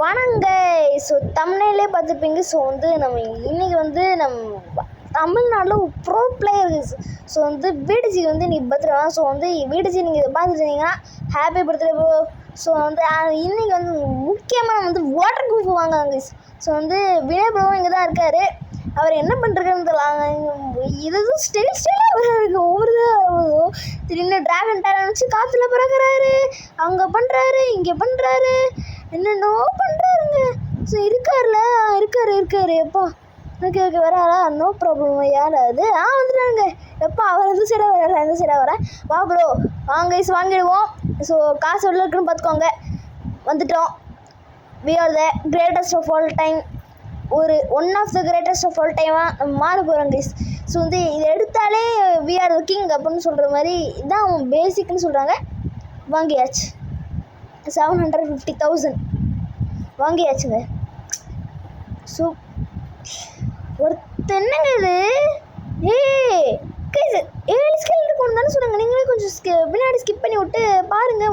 வணங்க. ஸோ தம்ப்நெயிலே பார்த்துருப்பீங்க. ஸோ வந்து நம்ம இன்றைக்கி வந்து தமிழ்நாட்டில் ஒரு ப்ரோ பிளேயர். ஸோ வந்து வீடிஜி வந்து இன்றைக்கி பர்த்டே. ஸோ வந்து வீடிஜி நீங்கள் இதை பார்த்துட்டு இருந்தீங்கன்னா ஹாப்பி பர்த்டே ப்ரோ. ஸோ வந்து இன்றைக்கி வந்து முக்கியமாக வந்து வாட்டர் ப்ரூஃப் வாங்குறாங்க. ஸோ வந்து வினய் ப்ரோவும் இங்கே தான் இருக்கார். அவர் என்ன பண்ணுறாருன்னு தெரியல. இது ஸ்டைலாக இருக்குது. ஒவ்வொரு திடீர்னு ட்ராகன் டேலன் வச்சு காற்றுல பறக்கிறாரு, அங்கே பண்ணுறாரு, இங்கே பண்ணுறாரு, என்னென்னோ பண்ணுறாருங்க. ஸோ இருக்காரு எப்பா ஓகே வராரா? No problem. யார் அது? வந்துட்டாருங்க. எப்பா அவர் எந்த சைடாக வர எந்த சைடாக வரேன். வா ப்ரோ வாங்க வாங்கிடுவோம். ஸோ காசு எவ்வளோ இருக்குன்னு பார்த்துக்கோங்க. வந்துட்டோம். We are the greatest of all time. One of the greatest of all டைமாக நம்ம மாற போகிறோம் கைஸ். ஸோ வந்து இதை எடுத்தாலே வி ஆர் த கிங் அப்படின்னு சொல்கிற மாதிரி இதுதான் பேசிக்னு சொல்கிறாங்க. வாங்கியாச்சு 750,000 வாங்கியாச்சுங்க. ஸோ என்னங்க இது? ஏழு ஸ்கில் இருக்குன்னு தானே சொன்னாங்க. நீங்களே கொஞ்சம் பின்னாடி ஸ்கிப் பண்ணி விட்டு பாருங்க.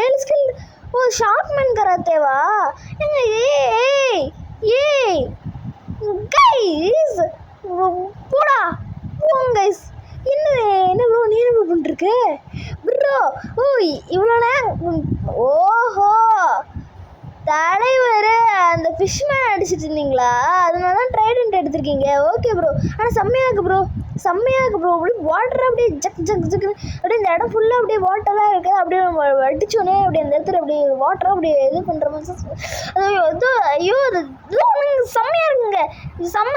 7 ஸ்கில். ஓ ஷார்ட்மேன் கராத்தேவா? ஏங்க ஏய் கைஸ் போடா போங்க கைஸ். என்ன ப்ரோ நீ என்ன பண்ணிருக்கு ப்ரோ? ஓ இவ்வளோ நேரம். ஓஹோ தலைவர் அந்த ஃபிஷ்மேன் அடிச்சிட்டு இருந்தீங்களா? அதனால தான் ட்ரைடன்ட் எடுத்திருக்கீங்க. Okay bro. ஆனால் செம்மையாக இருக்குது ப்ரோ. அப்படியே வாட்டர் அப்படியே ஜக்குன்னு அப்படியே இந்த இடம் ஃபுல்லாக அப்படியே வாட்டராக இருக்குது. அப்படியே அடிச்சோடனே அப்படியே அந்த இடத்துல அப்படியே வாட்டராக அப்படியே இது பண்ணுற மாதிரி. ஐயோ அது செம்மையாக இருக்குங்க. இது செம்ம.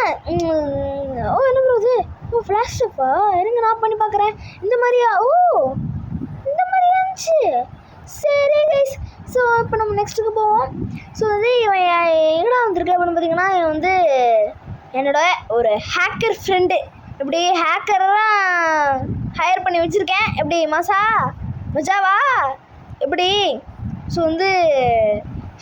ஓ என்ன ப்ரோ இது? ஓ ஃப்ளாஷ் ஷாப்பா? இருங்க நான் பண்ணி பார்க்குறேன். இந்த மாதிரியா? ஓ இந்த மாதிரியா இருந்துச்சு. சரி கைஸ். ஸோ இப்போ நம்ம நெக்ஸ்ட்டுக்கு போவோம். ஸோ வந்து இவன் எங்கடா வந்திருக்கு அப்படின்னு பார்த்தீங்கன்னா, இவன் வந்து என்னோட ஒரு ஹேக்கர் ஃப்ரெண்டு. இப்படி ஹேக்கரெல்லாம் ஹையர் பண்ணி வச்சுருக்கேன். எப்படி மஜாவா எப்படி? ஸோ வந்து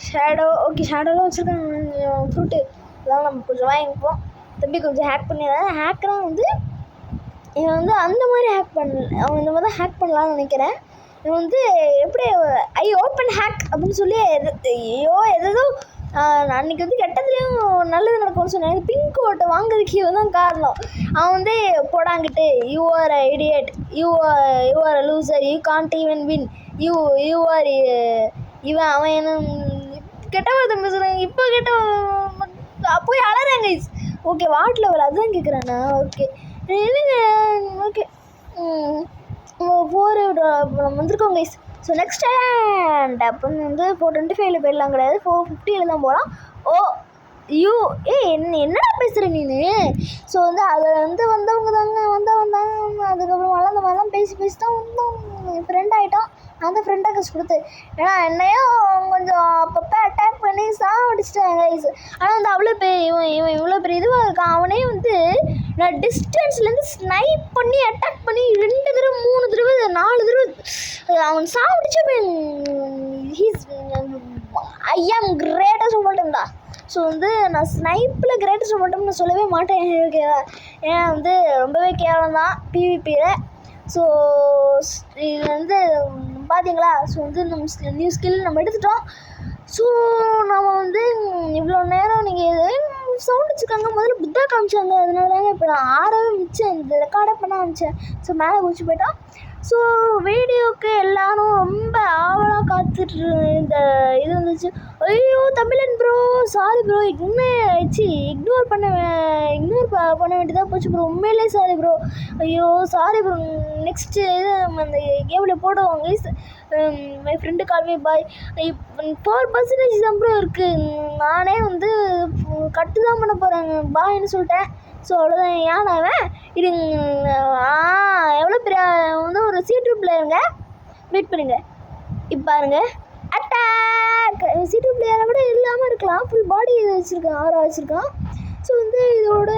ஷேடோலாம் வச்சுருக்காங்க. ஃப்ரூட்டு இதெல்லாம் நம்ம கொஞ்சம் வாங்கிப்போம். தம்பி கொஞ்சம் ஹேக் பண்ணிடுறேன். ஹேக்கராக வந்து இவன் வந்து அந்த மாதிரி ஹேக் அவன் இந்த மாதிரி தான் ஹேக் பண்ணலான்னு நினைக்கிறேன். இவன் வந்து எப்படி ஓப்பன் ஹேக் அப்படின்னு சொல்லி எதோ அன்றைக்கி வந்து கெட்டதுலேயும் நல்லது நடக்கும்னு சொன்னேன். பிங்க் கோட்டை வாங்குறதுக்கு இவன் தான் காரணம். அவன் வந்து போடாங்கிட்டு you are idiot, you are loser, you can't even win, you are இவன் அவன் என்ன கெட்டவன் பேசுகிறாங்க. இப்போ போய் அழறாங்க. ஓகே வாட்டில் வர அதுதான் கேட்குறாண்ணா. ஓகே இல்லைங்க. ஓகே 4 நம்ம வந்திருக்கோம் கைஸ். ஸோ நெக்ஸ்ட் ஸ்டாண்ட் அப்படின்னு வந்து 425 போயிடலாம் கிடையாது, 450 தான் போகலாம். ஓ என்னடா பேசுகிற நீ? ஸோ வந்து அதில் வந்து வந்தவங்க தாங்க அதுக்கப்புறம் வளர்ந்த மாதிரிலாம் பேசி தான் வந்தோம். ஃப்ரெண்ட் ஆகிட்டோம். அந்த ஃப்ரெண்டை கஷ்ட கொடுத்து ஏன்னா என்னையும் கொஞ்சம் அப்பப்போ அட்டாக் பண்ணி சாவடிச்சிட்டாங்க கைஸ். ஆனால் வந்து அவ்வளோ இவன் இவ்வளோ பெரிய இதுவாக இருக்கான். அவனே வந்து நான் டிஸ்டன்ஸ்லேருந்து ஸ்னைப் பண்ணி அட்டாக் பண்ணி 2 தடவை 3 தடவை 4 தடவை அவன் சாவடிச்ச ஐ ஆம் கிரேட்டஸ்ட் ஆஃப் ஆல் டைம் தான். ஸோ வந்து நான் ஸ்னைப்பில் கிரேட்டஸ்ட் ஆஃப் ஆல் டைம்னு சொல்லவே மாட்டேன். ஓகேவா? ஏன்னா வந்து ரொம்பவே கேவலம் தான் பிவிபியில். ஸோ இது வந்து பார்த்தீங்களா? ஸோ வந்து நம்ம நியூ ஸ்கில் நம்ம எடுத்துட்டோம். ஸோ நம்ம வந்து இவ்வளோ நேரம் நீங்கள் சவுண்ட் வச்சுருக்காங்க. முதல்ல புத்தா காமிச்சாங்க. அதனால தாங்க இப்போ நான் ஆறவே மிச்சேன். இந்த ரெக்கார்டை பண்ண ஆரம்பித்தேன். ஸோ மேலே குதிச்சு போயிட்டான். ஸோ வீடியோவுக்கு எல்லாரும் ரொம்ப ஆவலாக காத்துட்டு இந்த இது வந்துச்சு. ஐயோ தமிழன் ப்ரோ சாரி ப்ரோ இக்னோர் பண்ண வேண்டியதாக போச்சு ப்ரோ. உண்மையிலே சாரி ப்ரோ. ஐயோ சாரி ப்ரோ. நெக்ஸ்ட்டு இது நம்ம அந்த கேமில் போடுவோம் guys. My friend call me பாய். 4% தான் ப்ரோ இருக்குது. நானே வந்து கட்டு தான் பண்ண போகிறாங்க பாய்ன்னு சொல்லிட்டேன். ஸோ அவ்வளோதான். ஏன்னாவன் இது எவ்வளோ பெரிய வந்து ஒரு C2 பிளேயருங்க. வெயிட் பண்ணுங்க. இப்போ பாருங்க அட்டாக். C2 பிளேயரை விட இல்லாமல் இருக்கலாம். ஃபுல் பாடி இது வச்சுருக்கான், ஆறாக வச்சுருக்கான். ஸோ வந்து இதோட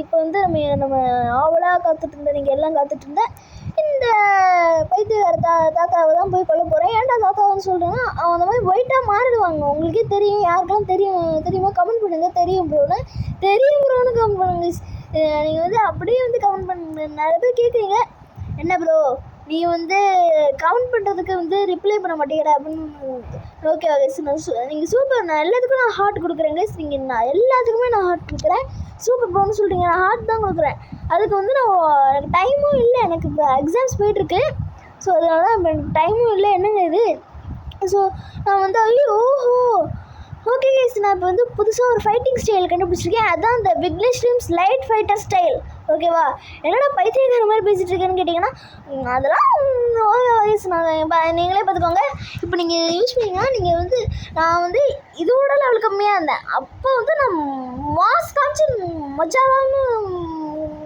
இப்போ வந்து நம்ம ஆவலாக காத்துட்டு இருந்தேன். நீங்கள் எல்லாம் காத்துட்டு இருந்தேன். இந்த பைத்தியக்கார தாத்தாவை தான் போய் கொல்ல போகிறேன். ஏன்டா தாத்தான்னு சொல்கிறேன்னா அவன் அந்த மாதிரி ஒயிட்டாக மாறிடுவாங்க. உங்களுக்கே தெரியும். யாருக்கெல்லாம் தெரியுமா கமெண்ட் பண்ணுங்கள். தெரியும் ப்ரோன்னு கமெண்ட் பண்ணுங்க. நீங்கள் வந்து அப்படியே வந்து கமெண்ட் பண்ணுங்க. நிறைய பேர் கேட்குறீங்க என்ன ப்ரோ நீ வந்து கவுண்ட் பண்ணுறதுக்கு வந்து ரிப்ளை பண்ண மாட்டேங்கிற அப்படின்னு. ஓகே கைஸ், நீங்கள் சூப்பர். நான் எல்லாத்துக்கும் நான் ஹார்ட் கொடுக்குறேன் கைஸ். நீங்கள் நான் எல்லாத்துக்குமே நான் ஹார்ட் கொடுக்குறேன். சூப்பர் ப்ரோன்னு சொல்கிறீங்க, நான் ஹார்ட் தான் கொடுக்குறேன். அதுக்கு வந்து எனக்கு டைமும் இல்லை, எனக்கு இப்போ எக்ஸாம்ஸ் போயிட்டுருக்கு. ஸோ அதனால தான் எனக்கு டைமும் இல்லை. என்னங்க இது? ஸோ நான் வந்து ஓஹோ ஓகே கைஸ், நான் இப்போ வந்து புதுசாக ஒரு ஃபைட்டிங் ஸ்டைல் கண்டுபிடிச்சிருக்கேன். அதுதான் இந்த பிக்லி ஸ்ட்ரீம்ஸ் லைட் ஃபைட்டர் ஸ்டைல். ஓகேவா? என்னடா பைத்தியக்கார மாதிரி பேசிகிட்டு இருக்கேன்னு கேட்டிங்கன்னா, அதெல்லாம் ஓகே கைஸ், நான் நீங்களே பார்த்துக்கோங்க. இப்போ நீங்கள் யூஸ் பண்ணிங்கன்னா நீங்கள் வந்து நான் வந்து இதோட லெவல் கம்மியாக இருந்தேன். அப்போ வந்து நான் மாஸ் காமிச்சு மஜாவான்னு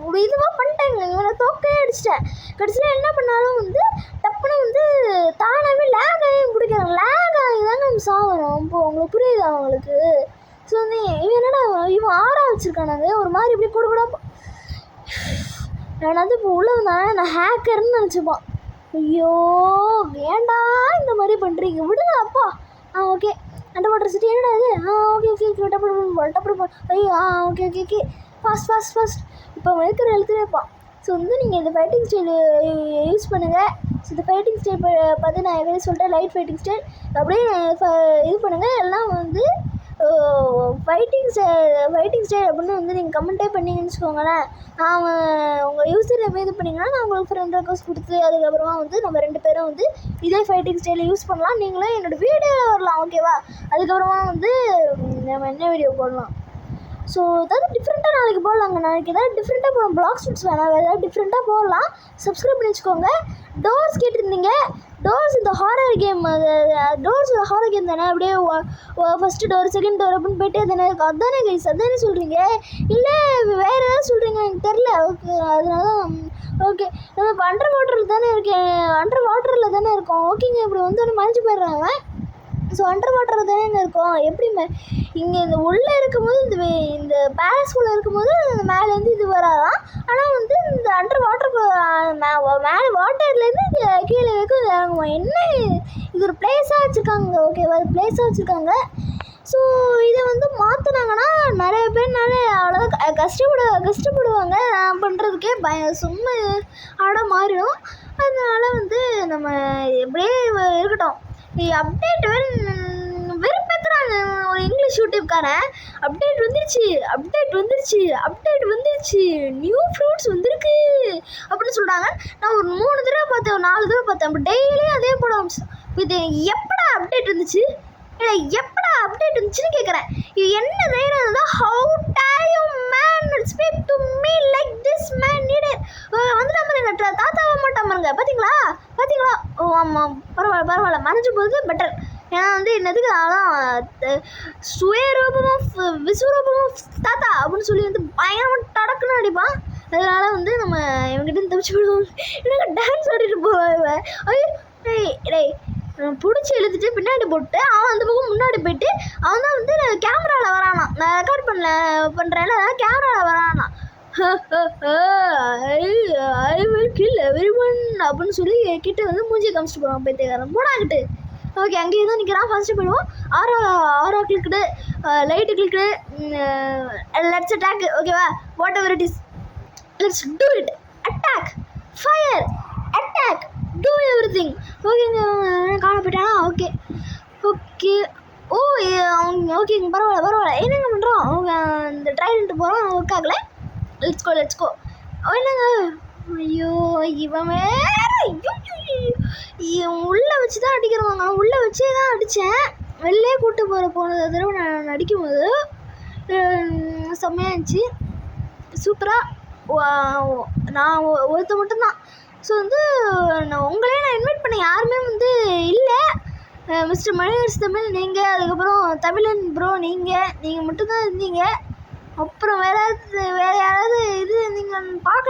ஒரு இதுவாக பண்ணிட்டேங்க. இவனை தோக்கையே அடிச்சிட்டேன். கடைசியில் என்ன பண்ணாலும் வந்து டப்புன்னு வந்து தானாகவே லேக் ஆகி பிடிக்கிறாங்க. லேக் ஆகி தாங்க நம்ம சாவணும். இப்போ உங்களுக்கு புரியுதா அவங்களுக்கு? ஸோ வந்து இவன் என்னடா இவன் ஆறா வச்சுருக்கானாங்க ஒரு மாதிரி இப்படி கூட கூட. நான் வந்து இப்போ உள்ள வந்தானே நான் ஹேக்கர்னு நினச்சிப்பான். ஐயோ வேண்டாம் இந்த மாதிரி பண்ணுறீங்க, விடுங்க அப்பா. ஓகே அண்டர் வாட்டர் சிட்டி என்னடா இது? ஓகே ஓகே டப்பு ஐயோ ஓகே ஓகே ஓகே ஃபாஸ்ட் இப்போ இருக்கிற எழுத்துலேயே இருப்பான். ஸோ வந்து நீங்கள் இந்த ஃபைட்டிங் ஸ்டைல் யூஸ் பண்ணுங்கள். ஸோ இந்த ஃபைட்டிங் ஸ்டைல் பார்த்து நான் எதாவது சொல்லிட்டேன், லைட் ஃபைட்டிங் ஸ்டைல் அப்படியே இது பண்ணுங்கள். எல்லாம் வந்து ஃபைட்டிங் ஸ்டைல் அப்படின்னு வந்து நீங்கள் கமெண்ட்டே பண்ணிங்கன்னு வச்சுக்கோங்களேன். நான் உங்கள் யூஸர் இது பண்ணிங்கன்னா நான் உங்களுக்கு ஃப்ரெண்ட் ரெக்வஸ்ட் கொடுத்து அதுக்கப்புறமா வந்து நம்ம 2 பேரும் வந்து இதே ஃபைட்டிங் ஸ்டைலை யூஸ் பண்ணலாம். நீங்களும் என்னோடய வீடியோவில் வரலாம். ஓகேவா? அதுக்கப்புறமா வந்து நம்ம என்ன வீடியோ போடலாம்? ஸோ ஏதாவது டிஃப்ரெண்ட்டாக நாளைக்கு போடலாங்க. நாளைக்கு ஏதாவது டிஃப்ரெண்ட்டாக போகலாம். பிளாக் ஷூட்ஸ் வேணாம், வேறு ஏதாவது டிஃப்ரெண்ட்டாக போடலாம். சப்ஸ்கிரைப் பண்ணி வச்சுக்கோங்க. டோர்ஸ் கேட்டிருந்தீங்க. டோர்ஸ் இந்த horror game, doors horror game தானே? அப்படியே ஃபஸ்ட்டு டோர் செகண்ட் டோர் அப்படின்னு போய்ட்டே தானே இருக்கும். அதுதானே கைஸ்? அதுதானே சொல்கிறீங்க? இல்லை வேறு ஏதாவது சொல்கிறீங்க? எனக்கு தெரில. ஓகே அதனால தான். ஓகே நம்ம இப்போ அண்டர் வாட்டரில் தானே இருக்கோம். ஓகேங்க இப்படி வந்து ஒன்று மறைஞ்சு போயிடுறாங்க. ஸோ அண்டர் வாட்டரில் தானே இங்கே இருக்கோம். எப்படி இங்கே இந்த உள்ளே இருக்கும்போது இந்த பேலஸ்குள்ளே இருக்கும்போது மேலேருந்து இது வராதான். ஆனால் வந்து இந்த அண்டர் வாட்டருக்கு மேலே வாட்டர்லேருந்து இது கீழே வரைக்கும் இது இறங்குமா? என்ன இது ஒரு பிளேஸாக வச்சுருக்காங்க. ஓகேவா? இது பிளேஸாக வச்சுருக்காங்க. ஸோ இதை வந்து மாற்றினாங்கன்னா நிறைய பேர்னால அவ்வளோ கஷ்டப்படுவாங்க பண்ணுறதுக்கே சும்மா மாறிடும். அதனால வந்து நம்ம எப்படியே இருக்கட்டும். அப்டேட் வெறுப்பேற்றுறாங்க ஒரு இங்கிலீஷ் யூடியூப்காரன். அப்டேட் வந்துருச்சு நியூ ஃப்ரூட்ஸ் வந்திருக்கு அப்படின்னு சொல்கிறாங்க. நான் ஒரு 3 தடவை பார்த்தேன், ஒரு 4 தடவை பார்த்தேன். அப்போ டெய்லியும் அதே போட ஆரம்பிச்சேன். இது எப்படா அப்டேட் வந்துச்சு, இல்லை எப்படா அப்டேட் வந்துச்சுன்னு கேட்குறேன். இது என்ன தைரியம் இருந்தால் how dare you man speak to me like this man needed வந்து நம்ம தாத்தாவை மாட்டோம் பாருங்க. பார்த்தீங்களா? ஓ ஆமாம் பரவாயில்ல மறைஞ்சு போகுது பெட்டர். ஏன்னா வந்து என்னதுக்கு அதான் சுயரூபமும் விஸ்வரூபமும் தாத்தா அப்படின்னு சொல்லி வந்து பயங்கரமாக டடக்குன்னு அடிப்பான். அதனால வந்து நம்ம இவங்ககிட்ட தப்பிச்சு விடுவோம். எனக்கு டான்ஸ் ஆடிட்டு போவேன். ஐயோ டேய் பிடிச்சி எழுதிட்டு பின்னாடி போட்டு அவன் அந்த பக்கம் முன்னாடி போயிட்டு அவன் தான் வந்து கேமராவில் வரானா. நான் ரெக்கார்ட் பண்ணுறேன்ல கேமராவில் வரானா. ஐ வில் கில் எவ்ரிவன் அப்படின்னு சொல்லி கிட்ட வந்து மூஞ்சி காமிச்சிட்டு போகிறான். பைத்தியக்காரன் போடாக்கிட்டு. ஓகே அங்கேயே தான் நிற்கிறான். ஃபஸ்ட்டு போயிடுவோம். ஆரா கிளிக்குடு லைட்டு கிளிக்குடு லெட்ஸ் அட்டாக். ஓகேவா? Whatever it is let's do it. Attack fire attack to everything. ஓகேங்க காண போயிட்டானா? ஓகே ஓ அவங்க ஓகேங்க பரவாயில்ல. என்னங்க பண்ணுறோம்? அவங்க இந்த ட்ரைலண்ட்டு போகிறோம். ஒர்க் ஆகலை. Let's go. என்னங்க ஐயோ இவன் உள்ளே வச்சு தான் அடிக்கிறவாங்க. உள்ளே வச்சே தான் அடித்தேன். வெளிலே கூப்பிட்டு போன தடவை நான் அடிக்கும்போது செம்மையாக இருந்துச்சு. சூப்பராக நான் ஒருத்த மட்டும்தான். ஸோ வந்து உங்களே நான் இன்வைட் பண்ண யாருமே வந்து இல்லை. மிஸ்டர் மணிகர்ஸ் தமிழ் நீங்கள், அதுக்கப்புறம் தமிழன் ப்ரோ நீங்கள் மட்டும்தான் இருந்தீங்க. அப்புறம் வேறு யாராவது இது நீங்கள் பார்க்க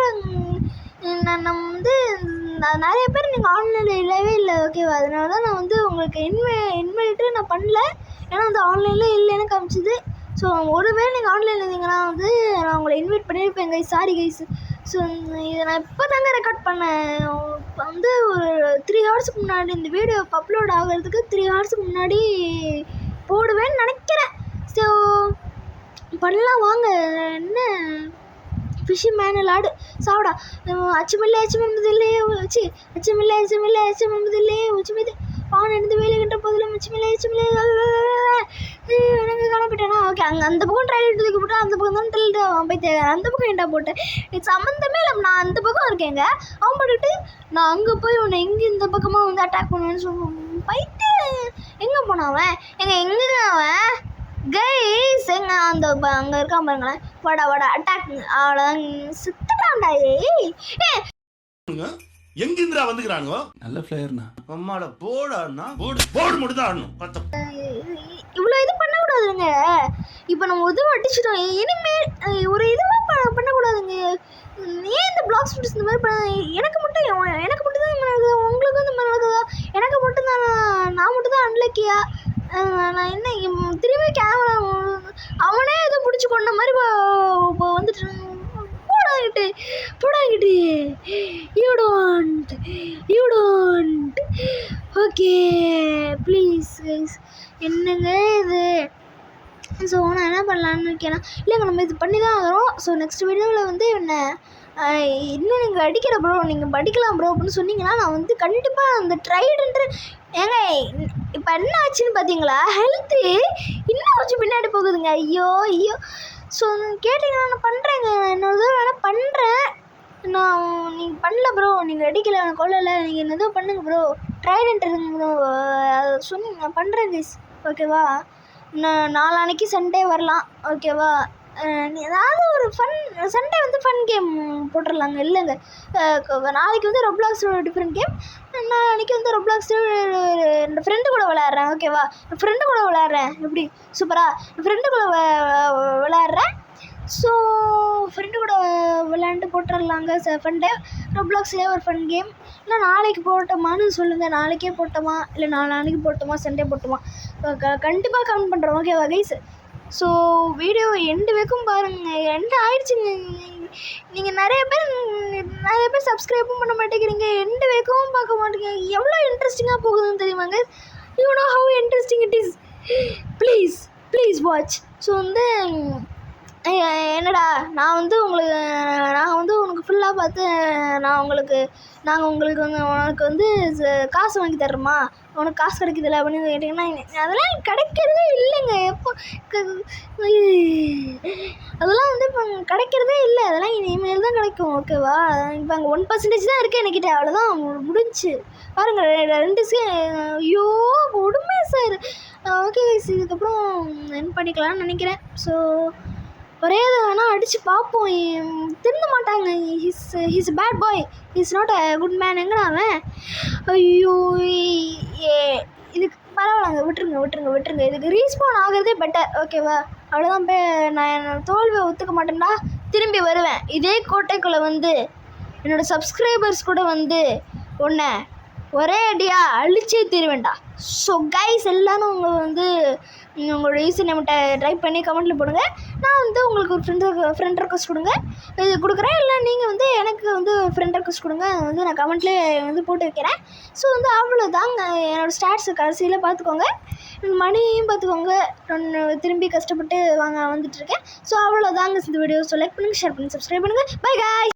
நம்ம வந்து நிறைய பேர் நீங்கள் ஆன்லைனில் இல்லவே இல்லை. ஓகேவா? அதனால தான் நான் வந்து உங்களுக்கு இன்வைட்டு நான் பண்ணல. ஏன்னா வந்து ஆன்லைனில் இல்லைன்னு காமிச்சிது. ஸோ ஒருவேளை நீங்கள் ஆன்லைனில் இருந்தீங்கன்னா வந்து நான் உங்களை இன்வைட் பண்ணியிருப்பேன் கைஸ். Sorry guys. ஸோ இதை நான் இப்போ தாங்க ரெக்கார்ட் பண்ணேன். வந்து ஒரு 3 ஹவர்ஸுக்கு முன்னாடி இந்த வீடியோ அப்லோட் ஆகிறதுக்கு 3 ஹவர்ஸுக்கு முன்னாடி போடுவேன்னு நினைக்கிறேன். ஸோ பண்ணலாம் வாங்க. என்ன ஃபிஷி மேனு லாடு சாப்பிடா அச்சமில்லை அச்சமென்பதில்லை சி அச்சமில்லை அச்சமில்லை அச்சமென்பதில்லை உச்சமிது பான் எடுத்து வேலைகின்ற போதிலும் அச்சமில்லை அச்சமில்லை எனக்கு கிளம்பிட்டேனா ஓகே அங்கே அந்த பக்கம் ட்ரைல் எடுத்துக்கு போட்டேன் அந்த பக்கம் தான் ட்ரில்ட்டு அவன் போய் அந்த பக்கம் ஏன்டா போட்டேன் இது சம்மந்தமே இல்லை நான் அந்த பக்கம் இருக்கேங்க அவன் போட்டுக்கிட்டு நான் அங்கே போய் உன்னை எங்கே இந்த பக்கமாக வந்து அட்டாக் பண்ணுவேன்னு சொல்லுவேன் போயிட்டு எங்கே போனாவன் எங்கே அவன் கைஸ் எங்க அந்த அங்கே இருக்கான் பாருங்களேன் வாடா வாடா அட்டாக் அவ்வளோதான் சுத்தட்டான்டா எங்கிந்திரா வந்துக்கிறானுங்க நல்ல பிளேயர்னா அம்மாட போடான்னா போடு மட்டும் தான் ஆடணும் இவ்வளோ இது பண்ணக்கூடாதுங்க இப்போ நம்ம இதுவும் அடிச்சிட்டோம் இனிமேல் ஒரு இதுவாக பண்ணக்கூடாதுங்க ஏன் இந்த பிளாக் ஸ்டூடியோஸ் இந்த மாதிரி எனக்கு மட்டும் தான் இந்த மாதிரி நடக்குது உங்களுக்கு இந்த மாதிரி நடக்குதா எனக்கு மட்டும் தான் நான் மட்டும் தான் அன்லக்கியா நான் என்ன திரும்பி கேமரா அவனே ஏதோ பிடிச்சி கொண்ட மாதிரி இப்போ வந்துட்டு போடாங்கிட்டு you don't okay please guys என்னங்க இது ஸோ நான் என்ன பண்ணலான்னு இருக்கேன்னா இல்லைங்க நம்ம இது பண்ணி தான் ஆகிறோம் ஸோ நெக்ஸ்ட் வீடியோவில் வந்து என்ன இன்னும் நீங்கள் அடிக்கிற ப்ரோ நீங்கள் படிக்கலாம் ப்ரோ அப்படின்னு சொன்னீங்கன்னா நான் வந்து கண்டிப்பாக அந்த ட்ரைடுன்ற ஏங்க இப்போ என்ன ஆச்சுன்னு பார்த்தீங்களா ஹெல்த்து இன்னும் கொஞ்சம் பின்னாடி போகுதுங்க ஐயோ ஸோ கேட்டிங்கன்னா நான் பண்ணுறேங்க நான் இன்னொரு தடவை வேணால் பண்ணுறேன் நான் நீங்கள் பண்ணல ப்ரோ நீங்கள் அடிக்கலை நான் கொள்ளலை நீங்கள் என்ன எதுவும் பண்ணுங்க ப்ரோ ட்ரைடுன்றது ப்ரோ சொன்னீங்க நான் பண்ணுறேன் கைஸ் ஓகேவா நான் நாளான்னைக்கு சண்டே வரலாம் ஓகேவா ஏதாவது ஒரு சண்டே வந்து ஃபன் கேம் போட்டுடலாங்க இல்லைங்க நாளைக்கு வந்து ரொப்ளாக்ஸ் டிஃப்ரெண்ட் கேம் நாளைக்கு வந்து ரொப்ளாக்ஸ் என் ஃப்ரெண்டு கூட விளையாடுறேன் ஓகேவா என் ஃப்ரெண்டு கூட விளையாடுறேன் எப்படி சூப்பராக என் ஃப்ரெண்டு கூட விளையாடுறேன் ஸோ ஃப்ரெண்டு கூட விளையாண்டு போட்டுடலாங்க ஃபன் டே ரொப்ளாக்ஸ்லேயே ஒரு ஃபன் கேம் இல்லை நாளைக்கு போட்டோமான்னு சொல்லுங்கள் நாளைக்கே போட்டோமா இல்லை நாளைக்கு போட்டோமா சண்டே போட்டோமா கண்டிப்பாக கமெண்ட் பண்ணுறோம் ஓகேவா கைஸ் ஸோ வீடியோ எண்டு வரைக்கும் பாருங்கள் எண்டு ஆயிடுச்சுங்க நீங்கள் நிறைய பேர் சப்ஸ்கிரைபும் பண்ண மாட்டேங்கிறீங்க எண்டு வரைக்கும் பார்க்க மாட்டேங்க எவ்வளோ இன்ட்ரெஸ்டிங்காக போகுதுன்னு தெரியுமாங்க you know how interesting it is please watch so வந்து என்னடா நாங்கள் வந்து உனக்கு ஃபுல்லாக பார்த்து நாங்கள் உங்களுக்கு வந்து உனக்கு வந்து காசு வாங்கி தர்றோமா உனக்கு காசு கிடைக்குதுல்ல அப்படின்னு கேட்டிங்கன்னா அதெல்லாம் கிடைக்கிறதே இல்லைங்க எப்போ அதெல்லாம் வந்து இப்போ கிடைக்கிறதே இல்லை அதெல்லாம் இனிமேல் தான் கிடைக்கும் ஓகேவா இப்போ அங்கே 1% தான் இருக்குது என்கிட்ட அவ்வளோதான் முடிஞ்சு பாருங்கள் 2 ஐயோ கொடுமை சார் ஓகே கைஸ் இதுக்கப்புறம் என்ன பண்ணிக்கலாம்னு நினைக்கிறேன் ஸோ ஒரே இதை வேணால் அடித்து பார்ப்போம் திருந்த மாட்டாங்க he's bad boy he's not a good man எங்கடா அவன் ஐயோ இதுக்கு பரவாயில்லங்க விட்டுருங்க இதுக்கு ரீஸ்பான் ஆகிறதே பெட்டர் ஓகேவா அவ்வளோதான் நான் தோல்வியை ஒத்துக்க மாட்டேன்டா திரும்பி வருவேன் இதே கோட்டைக்குள்ளே வந்து என்னோடய சப்ஸ்கிரைபர்ஸ் கூட வந்து ஒரே அடியாக அழிச்சே தருவேன்டா ஸோ கைஸ் எல்லோரும் உங்களோட யூசர் நேம் டைப் பண்ணி கமெண்ட்டில் போடுங்க நான் வந்து உங்களுக்கு ஒரு ஃப்ரெண்ட் ரெக்வஸ்ட் கொடுக்குறேன் இல்லை நீங்கள் வந்து எனக்கு வந்து ஃப்ரெண்ட் ரெக்வஸ்ட் கொடுங்க வந்து நான் கமெண்ட்லேயே வந்து போட்டு வைக்கிறேன் ஸோ வந்து அவ்வளோதாங்க என்னோடய ஸ்டாட்ஸ் கடைசியில் பார்த்துக்கோங்க மணியும் பார்த்துக்கோங்க நான் திரும்பி கஷ்டப்பட்டு வந்துட்டுருக்கேன் ஸோ அவ்வளோதாங்க இந்த வீடியோ லைக் பண்ணுங்கள் ஷேர் பண்ணுங்கள் சப்ஸ்கிரைப் பண்ணுங்கள் பை காய்